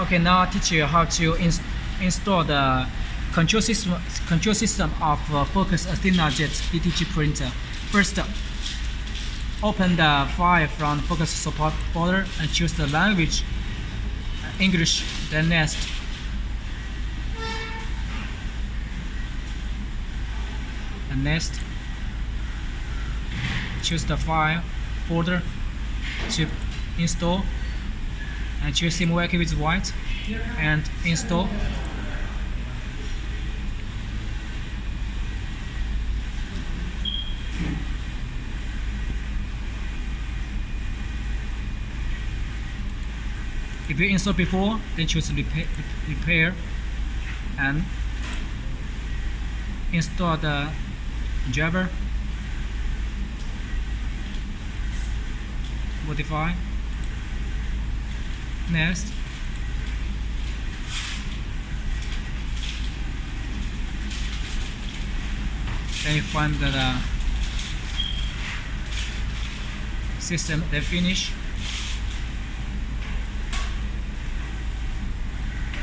Okay, now I'll teach you how to install the control system of Focus Athena-Jet DTG printer. First, open the file from Focus support folder and choose the language English. Then next, choose the file folder to install and choose SimWiki with white and install. If you install before, then choose repair and install the driver. Modify. Next, then you find the system, then finish.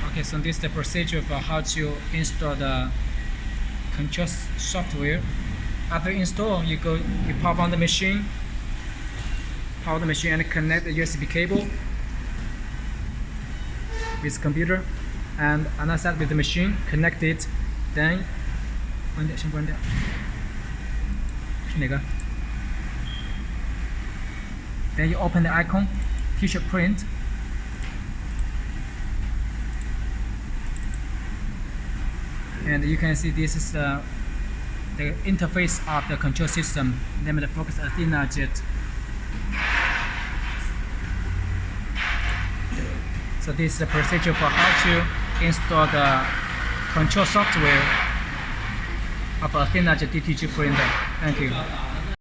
Okay, so this is the procedure for how to install the control software. After install, you power on the machine, and connect the USB cable with computer, and another side with the machine, connect it. Then 关掉，先关掉。是哪个 ？Then you open the icon, T-shirt print. And you can see this is the interface of the control system, named Focus Athena-Jet. So this is the procedure for how to install the control software of Athena-Jet DTG printer. Thank you.